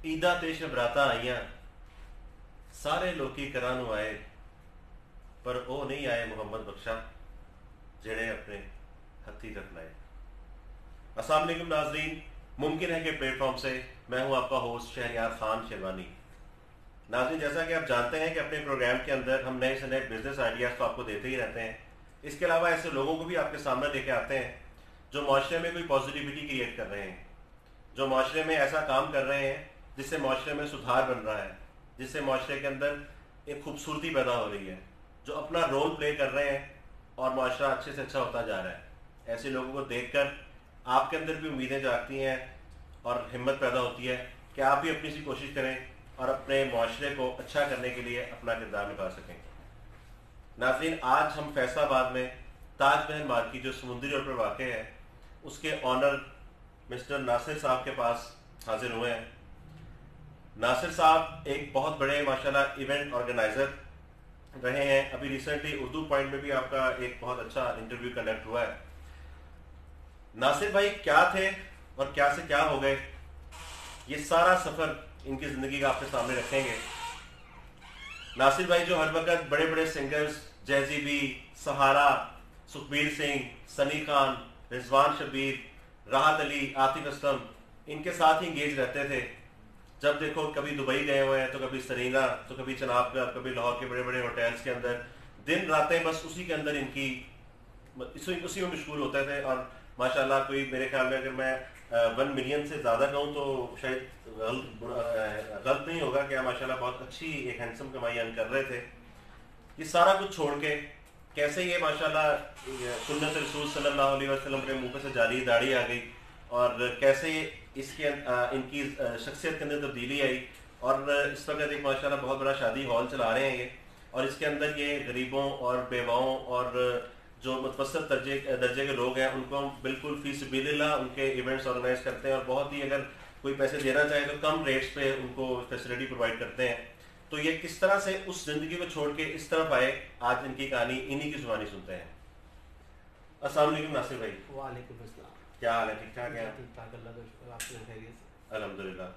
ईदा ते शबराता आईयां सारे लोकी करानू आए पर वो नहीं आए मुहम्मद बख्शा जेड़े अपने हथी रख लाए। अस्सलाम वालेकुम नाजरीन, मुमकिन है कि प्लेटफॉर्म से मैं हूं आपका होस्ट शहरयार खान शेरवानी। नाजरीन, जैसा कि आप जानते हैं कि अपने प्रोग्राम के अंदर हम नए से नए बिजनेस आइडियाज़ तो आपको देते ही रहते हैं। इसके अलावा ऐसे लोगों को भी आपके सामने लेके आते हैं जो माशरे में कोई पॉजिटिविटी क्रिएट कर रहे हैं, जो माशरे में ऐसा काम कर रहे हैं जिससे माशरे में सुधार बन रहा है, जिससे माशरे के अंदर एक खूबसूरती पैदा हो रही है, जो अपना रोल प्ले कर रहे हैं और माशरा अच्छे से अच्छा होता जा रहा है। ऐसे लोगों को देखकर आपके अंदर भी उम्मीदें जागती हैं और हिम्मत पैदा होती है कि आप भी अपनी सी कोशिश करें और अपने माशरे को अच्छा करने के लिए अपना किरदार निभा सकें। नाज़रीन, आज हम फैसलाबाद में ताजमहल मार्केट जो समुद्री रोड पर वाक़ है उसके ऑनर मिस्टर नासिर साहब के पास हाजिर हुए हैं। नासिर साहब एक बहुत बड़े माशाल्लाह इवेंट ऑर्गेनाइज़र रहे हैं। अभी रिसेंटली उर्दू पॉइंट में भी आपका एक बहुत अच्छा इंटरव्यू कंडक्ट हुआ है। नासिर भाई क्या थे और क्या से क्या हो गए, ये सारा सफ़र इनकी ज़िंदगी का आपके सामने रखेंगे। नासिर भाई जो हर वक्त बड़े बड़े सिंगर्स जैज़ीबी, सहारा, सुखबीर सिंह, सनी खान, रिजवान शबीर, राहत अली, आतिफ असलम, इनके साथ ही इंगेज रहते थे। जब देखो कभी दुबई गए हुए हैं तो कभी सरीना, तो कभी चनाबगढ़, कभी लाहौर के बड़े बड़े होटल्स के अंदर दिन रातें बस उसी के अंदर इनकी उसी में मशगूल होते थे। और माशाल्लाह कोई मेरे ख्याल में अगर मैं 1 मिलियन से ज़्यादा कहूँ तो शायद गलत नहीं होगा कि माशाल्लाह बहुत अच्छी एक हैंडसम कमाई अर्न कर रहे थे। ये सारा कुछ छोड़ के कैसे ये माशाल्लाह सुन्नत रसूल सल्लल्लाहु अलैहि वसल्लम के मुंह पे से जारी दाढ़ी आ गई और कैसे इसके इनकी शख्सियत के अंदर तब्दीली आई और इस वक्त एक माशाल्लाह बहुत बड़ा शादी हॉल चला रहे हैं ये। और इसके अंदर ये गरीबों और बेवाओं और जो मुतवस्सित दर्जे के लोग हैं उनको बिल्कुल फी सबिलिल्लाह उनके इवेंट्स ऑर्गेनाइज करते हैं और बहुत ही अगर कोई पैसे देना चाहे तो कम रेट्स पे उनको फैसिलिटी प्रोवाइड करते हैं। तो ये किस तरह से उस जिंदगी को छोड़ के इस तरफ आए, आज इनकी कहानी इन्हीं की जुबानी सुनते हैं। अस्सलाम वालेकुम नासिर भाई। वालेकुम अस्सलाम। क्या हाल है, ठीक ठाक है? ठीक ठाक, अल्लाह का शुक्र, आप सुनाएं खैरियत से? अल्हम्दुलिल्लाह।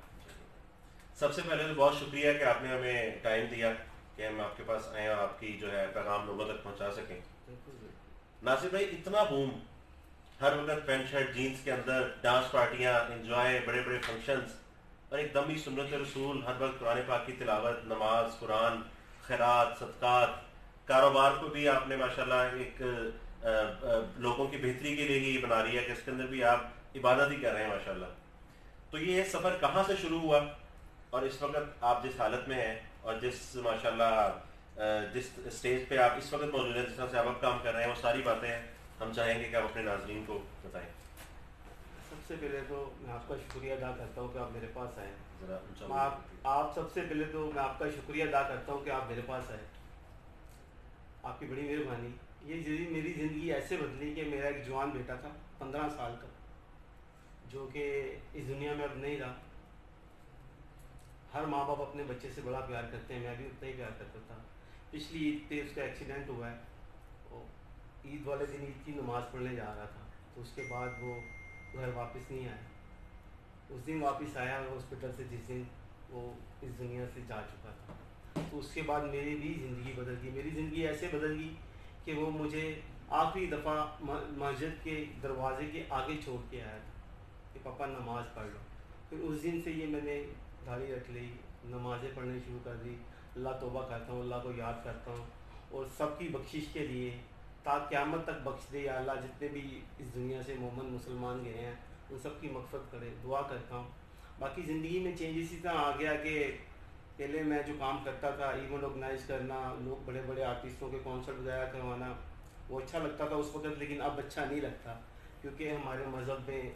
सबसे पहले तो बहुत शुक्रिया कि आपने हमें टाइम दिया कि हम आपके पास आए और आपकी जो है पैगाम लोगों तक पहुंचा सकें। नासिर भाई, इतना बूम, हर वक्त पैंट शर्ट जीन्स के अंदर डांस पार्टियाँ, इंजॉय, बड़े बड़े फंक्शंस और एकदम ही सुन्नत रसूल, हर वक्त कुरान पाक की तिलावत, नमाज, कुरान, खैरात, सदक़ात, कारोबार को भी आपने माशाल्लाह एक लोगों की बेहतरी के लिए ही बना रही है कि इसके अंदर भी आप इबादत ही कर रहे हैं माशाल्लाह। तो ये सफ़र कहाँ से शुरू हुआ और इस वक्त आप जिस हालत में हैं और जिस माशाल्लाह जिस स्टेज पे आप इस वक्त मौजूद हैं, जिस तरह से आप अब काम कर रहे हैं, वो सारी बातें हम चाहेंगे कि आप अपने नाज़रीन को बताएं। सबसे पहले तो मैं आपका शुक्रिया अदा करता हूँ कि आप मेरे पास आए। ज़रा आप सबसे पहले तो मैं आपका शुक्रिया अदा करता हूँ कि आप मेरे पास आए, आपकी बड़ी मेहरबानी। ये मेरी ज़िंदगी ऐसे बदली कि मेरा एक जवान बेटा था 15 साल का, जो कि इस दुनिया में अब नहीं रहा। हर माँ बाप अपने बच्चे से बड़ा प्यार करते हैं, मैं भी उतना ही प्यार करता था। पिछली ईद पे उसका एक्सीडेंट हुआ है और ईद वाले दिन ईद की नमाज़ पढ़ने जा रहा था, तो उसके बाद वो घर वापस नहीं आया। उस दिन वापस आया हॉस्पिटल से जिस दिन वो इस दुनिया से जा चुका था। तो उसके बाद मेरी भी ज़िंदगी बदल गई। मेरी ज़िंदगी ऐसे बदल गई कि वो मुझे आखिरी दफ़ा मस्जिद के दरवाज़े के आगे छोड़ के आया था कि पापा नमाज़ पढ़ लो। फिर उस दिन से ये मैंने दाढ़ी रख ली, नमाज़ें पढ़नी शुरू कर दी, अल्लाह तौबा करता हूँ, अल्लाह को याद करता हूँ और सबकी बख्शिश के लिए ताकि क़यामत तक बख्श दे या अल्लाह, जितने भी इस दुनिया से मोमन मुसलमान गए हैं उन सब की मग़फ़िरत करे, दुआ करता हूँ। बाकी ज़िंदगी में चेंज इसी तरह आ गया कि पहले मैं जो काम करता था, इवेंट ऑर्गेनाइज़ करना, लोग बड़े बड़े आर्टिस्टों के कॉन्सर्ट वगैरह करवाना, वो अच्छा लगता था उस वक्त, लेकिन अब अच्छा नहीं लगता क्योंकि हमारे मज़हब में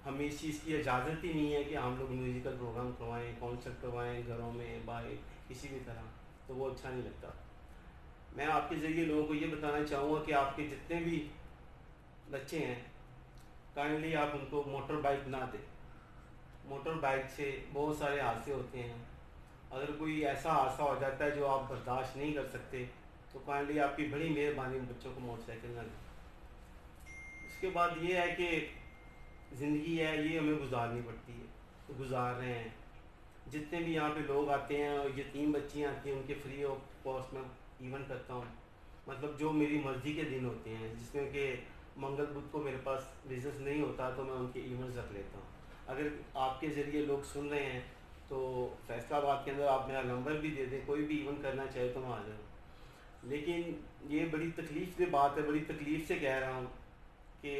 हमें इस चीज़ की इजाज़त ही नहीं है कि हम लोग म्यूज़िकल प्रोग्राम करवाएं, कॉन्सर्ट करवाएं घरों में, बाहर, किसी भी तरह, तो वो अच्छा नहीं लगता। मैं आपके ज़रिए लोगों को ये बताना चाहूँगा कि आपके जितने भी बच्चे हैं, काइंडली आप उनको मोटर बाइक ना दें। मोटर बाइक से बहुत सारे हादसे होते हैं। अगर कोई ऐसा हादसा हो जाता है जो आप बर्दाश्त नहीं कर सकते तो काइंडली आपकी बड़ी मेहरबानी बच्चों को मोटरसाइकिल ना दें। उसके बाद ये है कि ज़िंदगी है, ये हमें गुजारनी पड़ती है, तो गुजार रहे हैं। जितने भी यहाँ पे लोग आते हैं और यतीम बच्चियाँ आती हैं उनके फ्री ऑफ कॉस्ट में इवेंट करता हूँ। मतलब जो मेरी मर्ज़ी के दिन होते हैं जिसमें कि मंगल बुध को मेरे पास बिजनेस नहीं होता तो मैं उनके इवेंट्स रख लेता हूँ। अगर आपके ज़रिए लोग सुन रहे हैं तो फैसलाबाद के अंदर आप मेरा नंबर भी दे दें, कोई भी इवेंट करना चाहे तो मैं आ जाऊँ। लेकिन ये बड़ी तकलीफ़ की बात है, बड़ी तकलीफ़ से कह रहा हूँ कि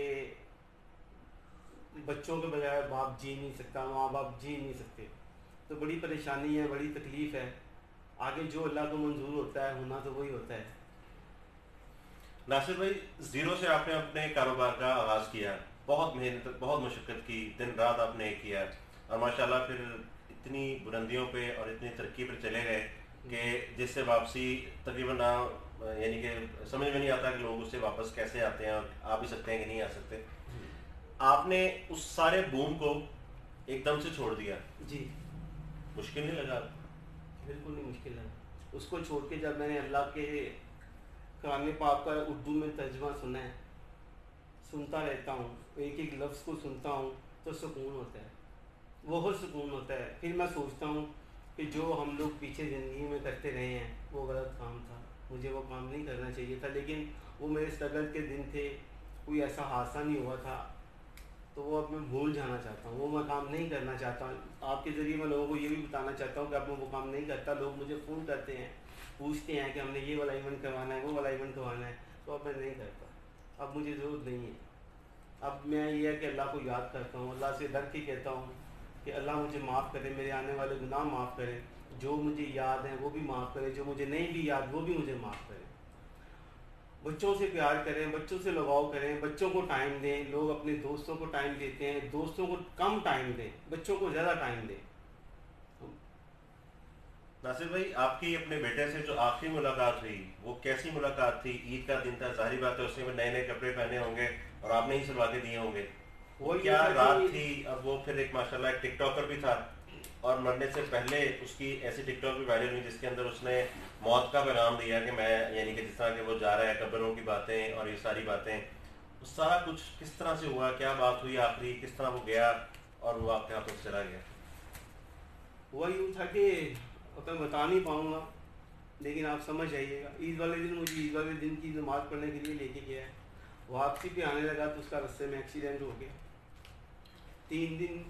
बच्चों के बगैर बाप जी नहीं सकता, माँ बाप जी नहीं सकते। तो बड़ी परेशानी है, बड़ी तकलीफ़ है। आगे जो अल्लाह को मंजूर होता है होना तो वही होता है। नासिर भाई, ज़ीरो से आपने अपने कारोबार का आगाज़ किया, बहुत मेहनत, बहुत मशक्क़त की, दिन रात आपने किया और माशाल्लाह फिर इतनी बुलंदियों पे और इतनी तरक्की पर चले गए कि जिससे वापसी तकरीबन यानी कि समझ में नहीं आता कि लोग उससे वापस कैसे आते हैं और आ भी सकते हैं कि नहीं आ सकते। आपने उस सारे बूम को एकदम से छोड़ दिया जी। मुश्किल नहीं लगा? बिल्कुल नहीं मुश्किल है। उसको छोड़ के जब मैंने अल्लाह के कलाम पाक का उर्दू में तर्जमा सुना है, सुनता रहता हूँ, एक एक लफ्ज़ को सुनता हूँ तो सुकून होता है, बहुत सुकून होता है। फिर मैं सोचता हूँ कि जो हम लोग पीछे ज़िंदगी में करते रहे हैं वो गलत काम था, मुझे वो काम नहीं करना चाहिए था। लेकिन वो मेरे स्ट्रगल के दिन थे, कोई ऐसा हादसा नहीं हुआ था तो वो अब मैं भूल जाना चाहता हूँ, वो मैं काम नहीं करना चाहता। आपके ज़रिए मैं लोगों को ये भी बताना चाहता हूँ कि अब मैं वो काम नहीं करता। लोग मुझे फ़ोन करते हैं, पूछते हैं कि हमने ये वाला इवेंट करवाना है, वो वाला इवेंट करवाना है, तो अब मैं नहीं करता। अब मुझे ज़रूरत नहीं है। अब मैं ये है कि अल्लाह को याद करता हूँ, अल्लाह से डर के कहता हूँ कि अल्लाह मुझे माफ़ करे, मेरे आने वाले गुनाह माफ़ करे, जो मुझे याद है वो भी माफ़ करे, जो मुझे नहीं भी याद वो भी मुझे माफ़ करे। बच्चों से प्यार करें, बच्चों से लगाव करें, बच्चों को टाइम दें। लोग अपने दोस्तों को टाइम देते हैं, दोस्तों को कम टाइम दें, बच्चों को ज़्यादा टाइम दें। नासिर भाई, आपकी अपने बेटे से जो आखिरी मुलाकात हुई वो कैसी मुलाकात थी? ईद का दिन था, जाहिर बात है उसने में नए नए कपड़े पहने होंगे और आपने ही सिलवा के दिए होंगे। वो वो क्या रात थी? और वो फिर एक माशाल्लाह एक टिकटॉकर भी था और मरने से पहले उसकी ऐसी टिकटॉक भी वायरल हुई जिसके अंदर उसने मौत का पैगाम दिया कि मैं, यानी कि जिस तरह के वो जा रहा है, कब्रों की बातें और ये सारी बातें, वो सारा कुछ किस तरह से हुआ, क्या बात हुई आखिरी, किस तरह वो गया और वो आपके हाथों से चला गया? हुआ यूँ था कि अब मैं बता नहीं पाऊँगा, लेकिन आप समझ जाइएगा। ईद वाले दिन मुझे ईद वाले दिन की नमाज़ पढ़ने के लिए लेके गया है, वापसी पे आने लगा तो उसका रास्ते में एक्सीडेंट हो गया। 3 दिन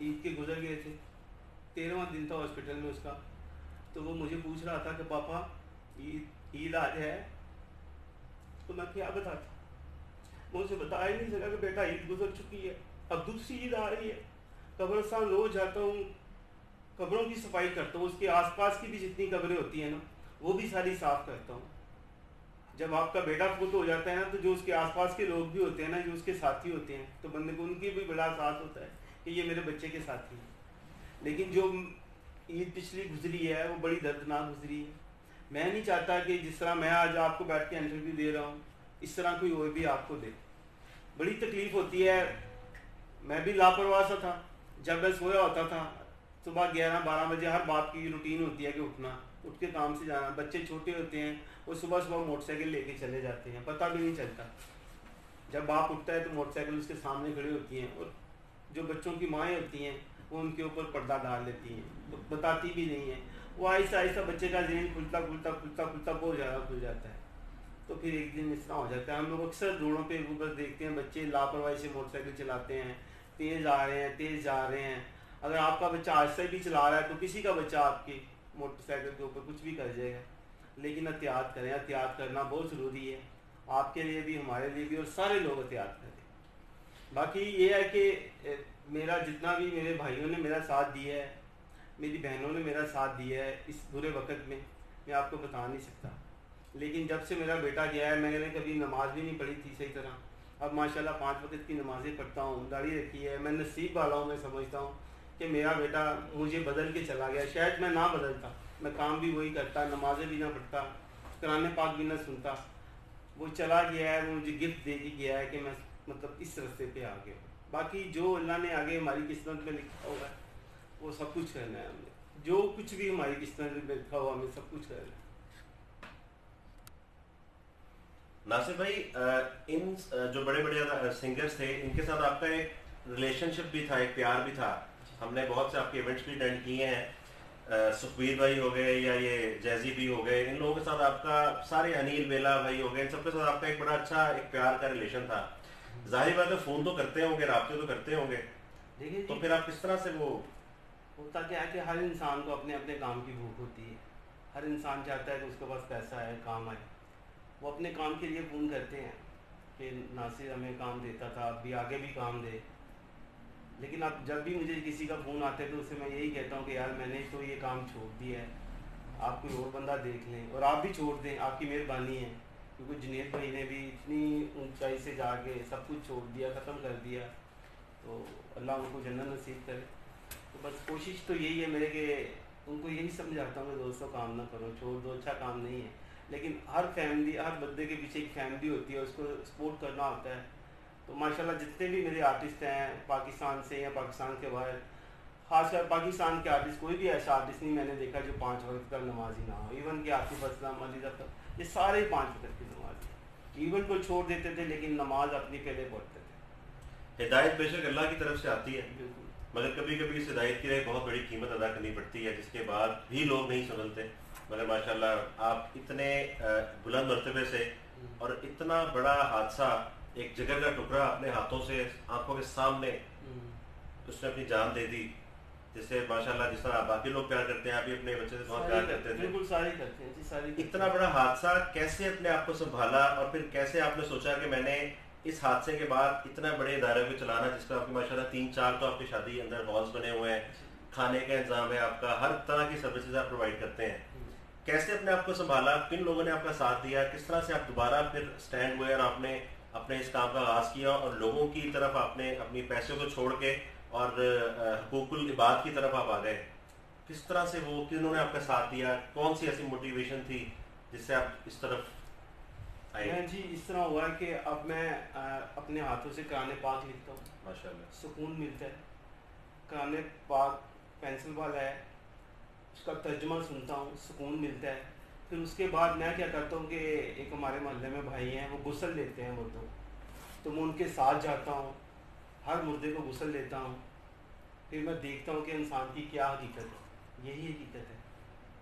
ईद के गुजर गए थे, 13वां दिन था हॉस्पिटल में उसका। तो वो मुझे पूछ रहा था कि पापा ईद आज है, तो मैं क्या बताता। मैं उसे बता ही नहीं सका कि बेटा ईद गुजर चुकी है, अब दूसरी ईद आ रही है। कब्रिस्तान रोज जाता हूँ, कब्रों की सफाई करता हूँ, उसके आसपास की भी जितनी कब्रें होती हैं ना वो भी सारी साफ़ करता हूँ। जब आपका बेटा फौत हो जाता है ना तो जो उसके आसपास के लोग भी होते हैं ना, जो उसके साथी होते हैं, तो बंदे को उनकी भी बड़ा साथ होता है कि ये मेरे बच्चे के साथी हैं। लेकिन जो ईद पिछली गुजरी है वो बड़ी दर्दनाक गुजरी है। मैं नहीं चाहता कि जिस तरह मैं आज आपको बैठ के इंटरव्यू दे रहा हूँ इस तरह कोई और भी आपको दे। बड़ी तकलीफ़ होती है। मैं भी लापरवाह सा था, जब मैं सोया होता था सुबह 11-12 बजे हर बाप की रूटीन होती है कि उठना, उठ के काम से जाना। बच्चे छोटे होते हैं, वो सुबह सुबह मोटरसाइकिल लेके चले जाते हैं, पता भी नहीं चलता। जब बाप उठता है तो मोटरसाइकिल उसके सामने खड़ी होती हैं और जो बच्चों की माएँ होती हैं वो उनके ऊपर पर्दा डाल लेती हैं, तो बताती भी नहीं है। वो आहिस्ता आहिस्ता बच्चे का जहन खुलता खुलता खुलता खुलता बहुत ज़्यादा खुल जाता है। तो फिर एक दिन इस तरह हो जाता है। हम लोग अक्सर रोडों पे ऊपर देखते हैं बच्चे लापरवाही से मोटरसाइकिल चलाते हैं, तेज़ आ रहे हैं, तेज़ जा रहे हैं। अगर आपका बच्चा आहिस्ता भी चला रहा है तो किसी का बच्चा आपकी मोटरसाइकिल के ऊपर कुछ भी कर जाएगा। लेकिन एहतियात करें, एहतियात करना बहुत ज़रूरी है, आपके लिए भी, हमारे लिए भी, और सारे लोग एहतियात करें। बाकी ये है कि मेरा जितना भी मेरे भाइयों ने मेरा साथ दिया है, मेरी बहनों ने मेरा साथ दिया है इस बुरे वक्त में, मैं आपको बता नहीं सकता। लेकिन जब से मेरा बेटा गया है मैंने कभी नमाज भी नहीं पढ़ी थी सही तरह। अब माशाल्लाह 5 वक्त की नमाज़ें पढ़ता हूँ, दाढ़ी रखी है। मैं नसीब वाला हूँ, मैं समझता हूँ कि मेरा बेटा मुझे बदल के चला गया। शायद मैं ना बदलता, मैं काम भी वही करता, नमाज़ें भी ना पढ़ता, कुरान पाक भी ना सुनता। वो चला गया है, वो मुझे गिफ्ट दे के गया है कि मैं मतलब इस रास्ते पे आ गया। बाकी जो अल्लाह ने आगे हमारी किस्मत में लिखा होगा वो सब कुछ करना है हमने, जो कुछ भी हमारी किस्मत में लिखा हुआ हमें सब कुछ करना है। नासिर भाई, इन जो बड़े बड़े सिंगर्स थे इनके साथ आपका एक रिलेशनशिप भी था, एक प्यार भी था, हमने बहुत से आपके इवेंट्स भी अटेंड किए हैं। सुखबीर भाई हो गए या ये जैजी भी हो गए, इन लोगों के साथ आपका, सारे अनिल बेला भाई हो गए, इन सबके साथ आपका एक बड़ा अच्छा एक प्यार का रिलेशन था। जाहिर बात है फ़ोन तो करते होंगे, राब्ते तो करते होंगे, देखिए तो जी, फिर आप किस तरह से वो। होता क्या है कि हर इंसान को अपने अपने काम की भूख होती है। हर इंसान चाहता है कि उसके पास पैसा आए, काम आए। वो अपने काम के लिए फ़ोन करते हैं कि नासिर हमें काम देता था, अब भी आगे भी काम दे। लेकिन अब जब भी मुझे किसी का फ़ोन आता है तो उससे मैं यही कहता हूँ कि यार मैंने तो ये काम छोड़ दिया है, आप कोई और बंदा देख लें, और आप भी छोड़ दें, आपकी मेहरबानी है। क्योंकि जुनेद भाई ने भी इतनी ऊंचाई से जाके सब कुछ छोड़ दिया, ख़त्म कर दिया, तो अल्लाह उनको जन्नत नसीब करे। तो बस कोशिश तो यही है मेरे कि उनको यही समझाता हूँ कि दोस्तों काम ना करो, छोड़ दो, अच्छा काम नहीं है। लेकिन हर फैमिली, हर बंदे के पीछे एक फैमिली होती है, उसको सपोर्ट करना होता है। तो माशाल्लाह जितने भी मेरे आर्टिस्ट हैं पाकिस्तान से या पाकिस्तान के बाहर, खासकर पाकिस्तान के आर्टिस्ट, कोई भी ऐसा आर्टिस्ट नहीं मैंने देखा जो 5 वक्त का नमाजी ना हो। इवन कि आतिफ असलम, अली जफर, ये सारे 5 वक्त की नमाजी। इवन को छोड़ देते थे लेकिन नमाज अपनी पहले पढ़ते थे। हिदायत बेशक अल्लाह की तरफ से आती है, बिल्कुल। मगर कभी कभी इस हिदायत के लिए बहुत बड़ी कीमत अदा करनी पड़ती है, जिसके बाद भी लोग नहीं समझते। मगर माशाल्लाह आप इतने बुलंद मर्तबे से और इतना बड़ा हादसा, एक जगह का टुकड़ा अपने हाथों से आंखों के सामने उसने अपनी जान दे दी, जिससे माशाल्लाह जिस तरह बाकी लोग प्यार करते हैं, आप भी अपने बच्चे से बहुत प्यार करते थे। बिल्कुल सारे करते हैं जी, सारे। इतना बड़ा हादसा कैसे अपने आप को संभाला, और फिर कैसे आपने सोचा कि मैंने इस हादसे के बाद इतना बड़े इदारे को चलाना, जिसका आपकी माशाल्लाह 3-4 तो आपकी शादी अंदर हॉल्स बने हुए हैं, खाने का इंतजाम है आपका, हर तरह की सर्विसेज आप प्रोवाइड करते हैं, कैसे अपने आप को संभाला, किन लोगों ने आपका साथ दिया, किस तरह से आप दोबारा फिर स्टैंड हुए और आपने अपने इस काम का आगाज़ किया और लोगों की तरफ आपने अपनी पैसों को छोड़ के और हुकूकुल इबाद की तरफ आप आ गए? किस तरह से वो, किन्होंने आपका साथ दिया, कौन सी ऐसी मोटिवेशन थी जिससे आप इस तरफ आए? मैं जी इस तरह हुआ है कि अब मैं अपने हाथों से कुरान पाक लिखता हूँ, माशाल्लाह। सुकून मिलता है। कुरान पाक पेंसिल वाला है, उसका तर्जुमा सुनता हूँ, सुकून मिलता है। फिर उसके बाद मैं क्या करता हूँ कि एक हमारे मोहल्ले में भाई हैं, वो गुस्ल लेते हैं मुर्दों, तो मैं उनके साथ जाता हूँ, हर मुर्दे को गुस्ल लेता हूँ। फिर मैं देखता हूँ कि इंसान की क्या हकीकत है, यही हकीकत है।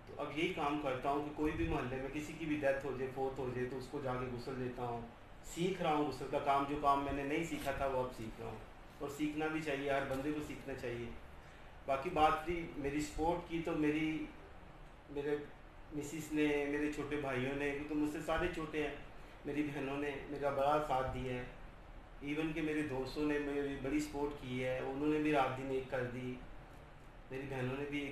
तो अब यही काम करता हूँ कि कोई भी मोहल्ले में किसी की भी डेथ हो जाए, फोत हो जाए, तो उसको जाके गुस्ल देता हूँ। सीख रहा हूँ गुस्ल का काम, जो काम मैंने नहीं सीखा था वो अब सीख रहा हूँ, और सीखना भी चाहिए, हर बंदे को सीखना चाहिए। बाकी बात थी मेरी स्पोर्ट की, तो मेरे मिसिस ने, मेरे छोटे भाइयों ने, क्योंकि मुझसे सारे छोटे हैं, मेरी बहनों ने मेरा बड़ा साथ दिया है। इवन कि मेरे दोस्तों ने मेरी बड़ी सपोर्ट की है, उन्होंने भी रात दिन एक कर दी, मेरी बहनों ने भी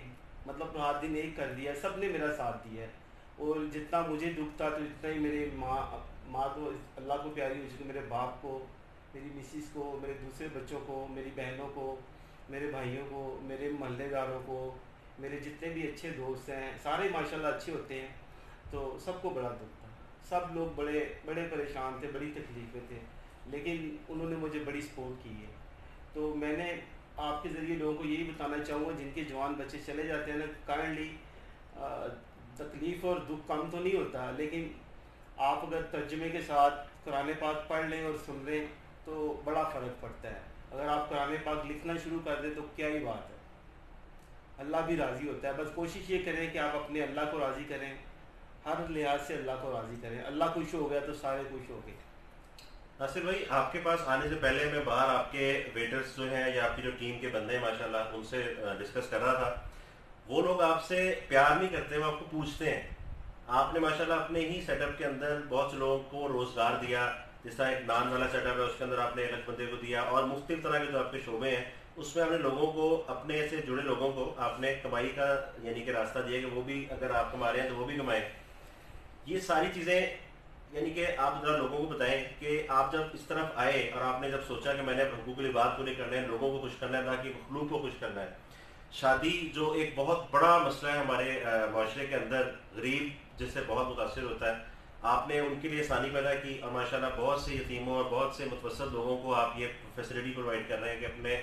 मतलब रात दिन एक कर दिया, सब ने मेरा साथ दिया है। और जितना मुझे दुख था तो इतना ही मेरे माँ तो अल्लाह को प्यारी हो चुकी, मेरे बाप को, मेरी मिसिस को, मेरे दूसरे बच्चों को, मेरी बहनों को, मेरे भाइयों को, मेरे मोहल्लेदारों को, मेरे जितने भी अच्छे दोस्त हैं सारे माशाल्लाह अच्छे होते हैं। तो सबको बड़ा दुख था, सब लोग बड़े बड़े परेशान थे, बड़ी तकलीफ़ें थे, लेकिन उन्होंने मुझे बड़ी सपोर्ट की है। तो मैंने आपके ज़रिए लोगों को यही बताना चाहूँगा, जिनके जवान बच्चे चले जाते हैं ना, काइंडली तकलीफ़ और दुख कम तो नहीं होता, लेकिन आप अगर तर्जुमे के साथ कुरान पाक पढ़ लें और सुन लें तो बड़ा फ़र्क पड़ता है। अगर आप कुरान पाक लिखना शुरू कर दें तो क्या ही बात है, अल्लाह भी राज़ी होता है। बस कोशिश ये करें कि आप अपने अल्लाह को राज़ी करें, हर लिहाज से अल्लाह को राज़ी करें। अल्लाह खुश हो गया तो सारे खुश हो गए। नासिर भाई, आपके पास आने से पहले मैं बाहर आपके वेटर्स जो हैं या आपकी जो टीम के बंदे हैं माशाल्लाह, उनसे डिस्कस कर रहा था। वो लोग आपसे प्यार नहीं करते, वो आपको पूछते हैं। आपने माशाल्लाह अपने ही सेटअप के अंदर बहुत से लोगों को रोज़गार दिया, जिस तरह एक नान वाला सेटअप है उसके अंदर आपने एक अलग बंदे को दिया, और मुख्तलिफ तरह के जो आपके शोबे हैं उसमें आपने लोगों को, अपने से जुड़े लोगों को आपने कमाई का यानी कि रास्ता दिया कि वो भी अगर आप कमा रहे हैं तो वो भी कमाएं। ये सारी चीज़ें यानी कि आप ज़रा लोगों को बताएं कि आप जब इस तरफ आए और आपने जब सोचा कि मैंने हुकूकुल इबाद पूरे करने हैं, लोगों को खुश करना है, ताकि मखलूक को खुश करना है। शादी जो एक बहुत बड़ा मसला है हमारे माशरे के अंदर, गरीब जिससे बहुत मुतासर होता है, आपने उनके लिए आसानी पैदा की और माशाल्लाह बहुत से यतीमों और बहुत से मुतवस्सित लोगों को आप ये फैसिलिटी प्रोवाइड कर रहे हैं कि अपने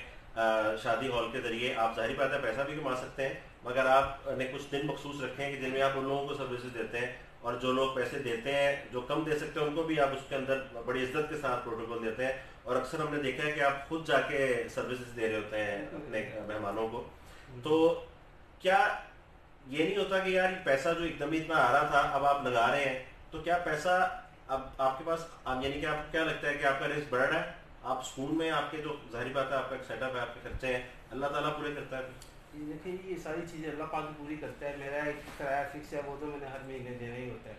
शादी हॉल के ज़रिए आप ज़ाहिर बात है पैसा भी कमा सकते हैं, मगर आपने कुछ दिन मखसूस रखे हैं कि जिनमें आप उन लोगों को सर्विसेज देते हैं और जो लोग पैसे देते हैं, जो कम दे सकते हैं, उनको भी आप उसके अंदर बड़ी इज्जत के साथ प्रोटोकॉल देते हैं। और अक्सर हमने देखा है कि आप खुद जाके सर्विसेज दे रहे होते हैं अपने मेहमानों को। तो क्या ये नहीं होता कि यार पैसा जो एकदम ही इतना आ रहा था अब आप लगा रहे हैं, तो क्या पैसा अब आपके पास यानी कि आपको क्या लगता है कि आपका रिस्क बढ़ रहा है? आप स्कूल में आपके जो जाहिर बात है आपका एक सेटअप है, आपके खर्चे हैं, अल्लाह ताला पूरे करता है? देखिए ये सारी चीज़ें अल्लाह पाक पूरी करता है। मेरा एक किराया फिक्स है, वो तो मैंने हर महीने देना ही होता है।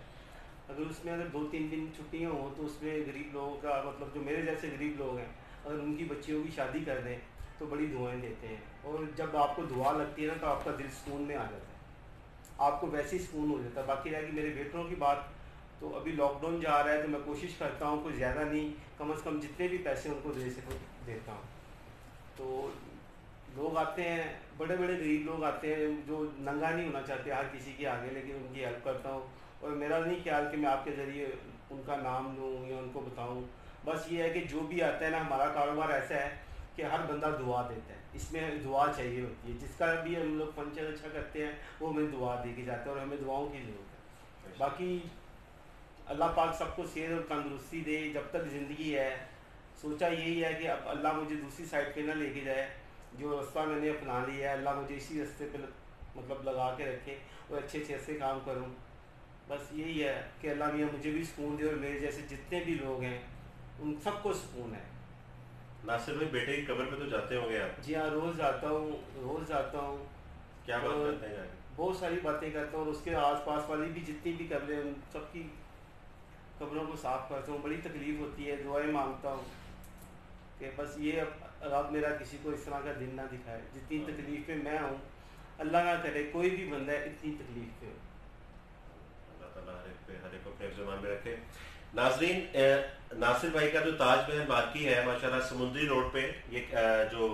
अगर उसमें अगर 2-3 दिन छुट्टियाँ हों तो उसमें गरीब लोगों का मतलब जो मेरे जैसे गरीब लोग हैं, अगर उनकी बच्चियों की शादी कर दें तो बड़ी दुआएं देते हैं। और जब आपको दुआ लगती है ना तो आपका दिल सुकून में आ जाता है, आपको वैसे ही सुकून हो जाता है। बाकी रह गई मेरे बेटों की बात, तो अभी लॉकडाउन जा रहा है तो मैं कोशिश करता हूँ कोई ज़्यादा नहीं, कम से कम जितने भी पैसे उनको दे सको देता हूँ। तो लोग आते हैं, बड़े बड़े गरीब लोग आते हैं जो नंगा नहीं होना चाहते हर किसी के आगे, लेकिन उनकी हेल्प करता हूँ। और मेरा नहीं ख्याल कि मैं आपके ज़रिए उनका नाम लूँ या उनको बताऊँ। बस ये है कि जो भी आता है ना, हमारा कारोबार ऐसा है कि हर बंदा दुआ देता है, इसमें दुआ चाहिए होती है। जिसका भी हम लोग फंक्शन अच्छा करते हैं वो हमें दुआ दे के जाते हैं और हमें दुआओं की ज़रूरत है। बाकी अल्लाह पाक सबको सेहत और तंदुरुस्ती दे जब तक ज़िंदगी है। सोचा यही है कि अब अल्लाह मुझे दूसरी साइड पे ना लेके जाए, जो रास्ता मैंने अपना लिया है अल्लाह मुझे इसी रास्ते पे मतलब लगा के रखे और अच्छे अच्छे ऐसे काम करूँ। बस यही है कि अल्लाह मियाँ मुझे भी सुकून दे और मेरे जैसे जितने भी लोग हैं उन सबको सुकून है। नासिर भाई, बेटे की कब्र पे तो जाते होंगे आप? जी हाँ, रोज़ जाता हूँ, रोज़ जाता हूँ। क्या बात करते हैं जाके? बहुत सारी बातें करता हूँ और उसके आसपास वाली भी जितनी भी कब्रें उन सबकी कब्रों को साफ करता हूँ। बड़ी तकलीफ़ होती है, दुआएं मांगता हूँ कि बस ये अब रब मेरा किसी को इस तरह का दिन ना दिखाए। जितनी तकलीफ़ में मैं हूँ, अल्लाह ना करे कोई भी बंदा इतनी तकलीफ़ पे हो। अल्लाह ताला हर एक को अपने ज़ुबान में रखे। नाजरीन, नासिर भाई का जो ताजमहल बाकी है माशाल्लाह, समुद्री रोड पे, ये जो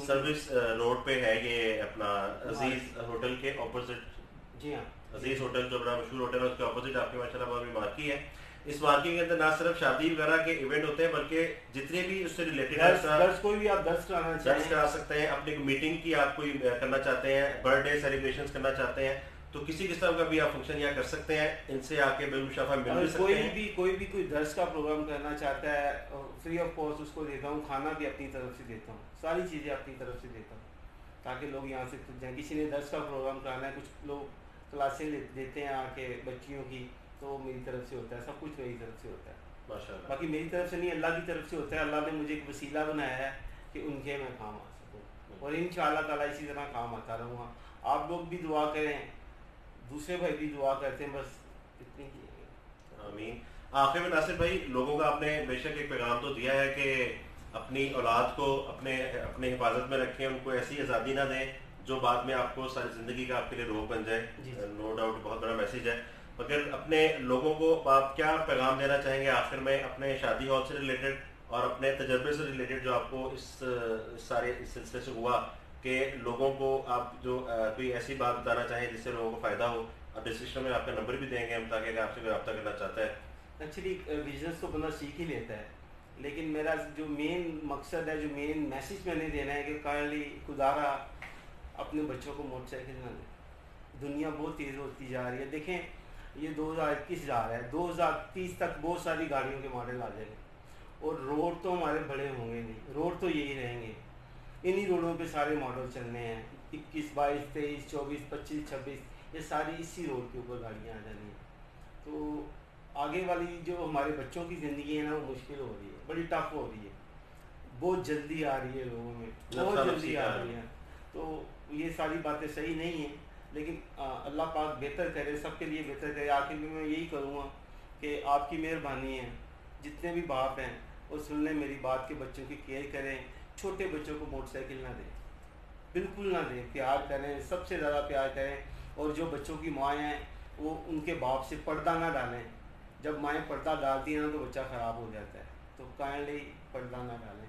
सर्विस रोड पे है, ये अपना अजीज होटल के ऑपोजिट। जी हाँ, अजीज होटल जो बड़ा मशहूर होटल है उसके ऑपोजिट आपके माशाल्लाह बहुत बड़ी मार्की है। इस मार्की के अंदर ना सिर्फ शादी वगैरह के इवेंट होते हैं बल्कि जितने भी उससे रिलेटेड दर्ज कोई भी आप दर्ज कराना दर्ज करा सकते हैं। अपनी मीटिंग की आप कोई करना चाहते हैं, बर्थडे सेलिब्रेशन करना चाहते हैं, तो किसी किस्म का भी आप फंक्शन यहाँ कर सकते हैं। इनसे आके बेमुशाफा मिल भी सकते हैं। कोई दर्ज का प्रोग्राम करना चाहता है फ्री ऑफ कॉस्ट उसको देता हूँ। खाना भी अपनी तरफ से देता हूँ, सारी चीज़ें अपनी तरफ से देता हूँ ताकि लोग यहाँ से खुद जाएँ। किसी ने दर्ज का प्रोग्राम कराना है, कुछ लोग क्लासें देते हैं आके बच्चियों की, तो मेरी तरफ से होता है, सब कुछ मेरी तरफ से होता है माशाल्लाह। बाकी मेरी तरफ से नहीं, अल्लाह की तरफ से होता है। अल्लाह ने मुझे एक वसीला बनाया है कि उनके मैं काम आ सकूँ और इंशाअल्लाह ताला इसी तरह काम आता रहूँगा। आप लोग भी दुआ करें, दूसरे भाई भी दुआ करते हैं, बस इतनी की। आमीन। आखिर में नासिर भाई, लोगों का आपने बेशक एक पैगाम तो दिया है कि अपनी औलाद को अपने हिफाजत में रखें, उनको ऐसी आज़ादी ना दें जो बाद में आपको सारी ज़िंदगी का आपके लिए रोक बन जाए। नो डाउट बहुत बड़ा मैसेज है। मगर अपने लोगों को आप क्या पैगाम देना चाहेंगे आखिर में, अपने शादी हॉल से रिलेटेड और अपने तजर्बे से रिलेटेड जो आपको इस सिलसिले से हुआ, कि लोगों को आप जो कोई ऐसी बात बताना चाहें जिससे लोगों को फ़ायदा हो? आप डिस्क्रिप्शन में आपका नंबर भी देंगे हम, ताकि अगर आपसे कोई रब्ता करना चाहता है। एक्चुअली बिजनेस तो बंदा सीख ही लेता है, लेकिन मेरा जो मेन मकसद है, जो मेन मैसेज मैंने देना है कि काइंडली खुदारा अपने बच्चों को मोटरसाइकिल ना दें। दुनिया बहुत तेज़ होती जा रही है। देखें ये 2021 जा रहा है, 2030 तक बहुत सारी गाड़ियों के मॉडल आ जाएंगे और रोड तो हमारे बड़े होंगे नहीं, रोड तो यही रहेंगे। इन्हीं रोडों पे सारे मॉडल चलने हैं, 21, 22, 23, 24, 25, 26, ये सारी इसी रोड के ऊपर गाड़ियाँ आ जानी हैं। तो आगे वाली जो हमारे बच्चों की ज़िंदगी है ना, वो मुश्किल हो रही है, बड़ी टफ हो रही है, बहुत जल्दी आ रही है लोगों में, बहुत जल्दी आ रही है। तो ये सारी बातें सही नहीं हैं, लेकिन अल्लाह पाक बेहतर करे, सबके लिए बेहतर करे। आखिर में मैं यही करूँगा कि आपकी मेहरबानी है, जितने भी बाप हैं वो सुन लें मेरी बात के, बच्चों की केयर करें। छोटे बच्चों को मोटरसाइकिल ना दें, बिल्कुल ना दें, प्यार करें, सबसे ज़्यादा प्यार करें। और जो बच्चों की माँ हैं वो उनके बाप से पर्दा ना डालें। जब माएँ पर्दा डालती हैं ना तो बच्चा ख़राब हो जाता है, तो काइंडली पर्दा ना डालें।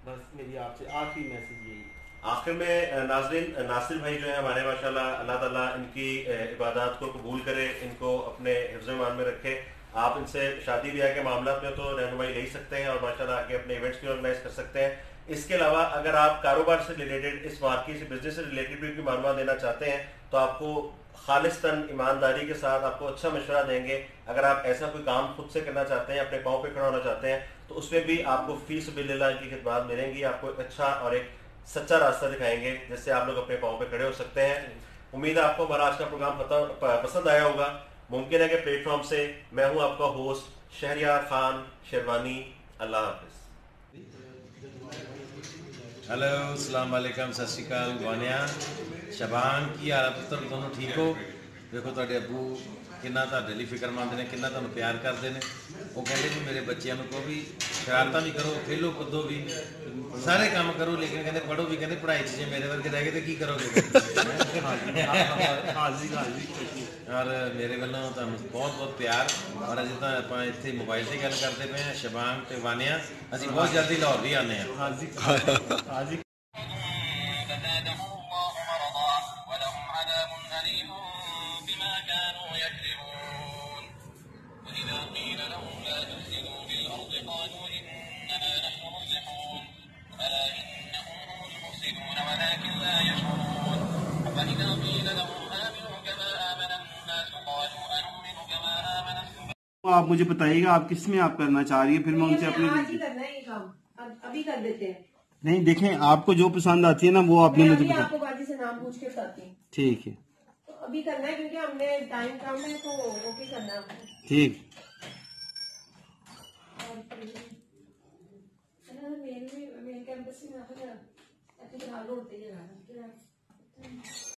बस मेरी आपसे आखिरी मैसेज यही है। आखिर में नाज़रीन, नासिर भाई जो है हमारे माशाल्लाह, अल्लाह ताला इनकी इबादत को कबूल करे, इनको अपने हिफ्ज़ ईमान में रखे। आप इनसे शादी ब्याह के मामला में तो रहनुमाई ले सकते हैं और माशाल्लाह आगे अपने इवेंट्स भी ऑर्गेनाइज कर सकते हैं। इसके अलावा अगर आप कारोबार से रिलेटेड, इस मार्केट से, बिजनेस से रिलेटेड भी मालूमात देना चाहते हैं तो आपको खालिस्तन ईमानदारी के साथ आपको अच्छा मशवरा देंगे। अगर आप ऐसा कोई काम खुद से करना चाहते हैं, अपने पाँव पे खड़ा होना चाहते हैं, तो उसमें भी आपको फी सबिलिल्लाह की खिदमत मिलेंगी। आपको एक अच्छा और एक सच्चा रास्ता दिखाएंगे जिससे आप लोग अपने पाँव पे खड़े हो सकते हैं। उम्मीद है आपको हमारा आज का प्रोग्राम पसंद आया होगा। मुमकिन है कि प्लेटफॉर्म से मैं हूं आपका होस्ट शहरियार खान शेरवानी। अल्लाह हाफिज। हेलो, अस्सलाम वालेकुम, सत श्री अकाल। वानिया शबान की हाल पुत्र, दोनों ठीक हो? देखो तुहाडे अबू किन्ना तुहाडे लई फिक्रमंद ने, किन्ना तुहानूं प्यार करते हैं। वो कहते भी मेरे बच्चों को भी शरारतां भी करो, खेलो कूदो भी, सारे काम करो, लेकिन कहते पढ़ो भी। कहते पढ़ाई च जे मेरे वर्गे रह गए तो की करोगे? और मेरे वालों तुहानूं बहुत बहुत प्यार। और अजे तो आपां इत्थे मोबाइल से गल करते पे हैं, शबान ते वानिया। असीं बहुत जल्दी लाहौर भी आने हैं। आप मुझे बताइएगा आप किस में आप करना चाह रही है, फिर मैं उनसे अपने आज ही करना है ये काम, अभी कर देते हैं। नहीं देखें, आपको जो पसंद आती है ना वो आपने मैं मुझे अभी बता। आपको बाजी से नाम पूछ के बताती हूँ। ठीक है, तो अभी करना है क्योंकि हमने टाइम कम है, तो ओके करना है। ठीक। मेरे कैंपस में रोड पे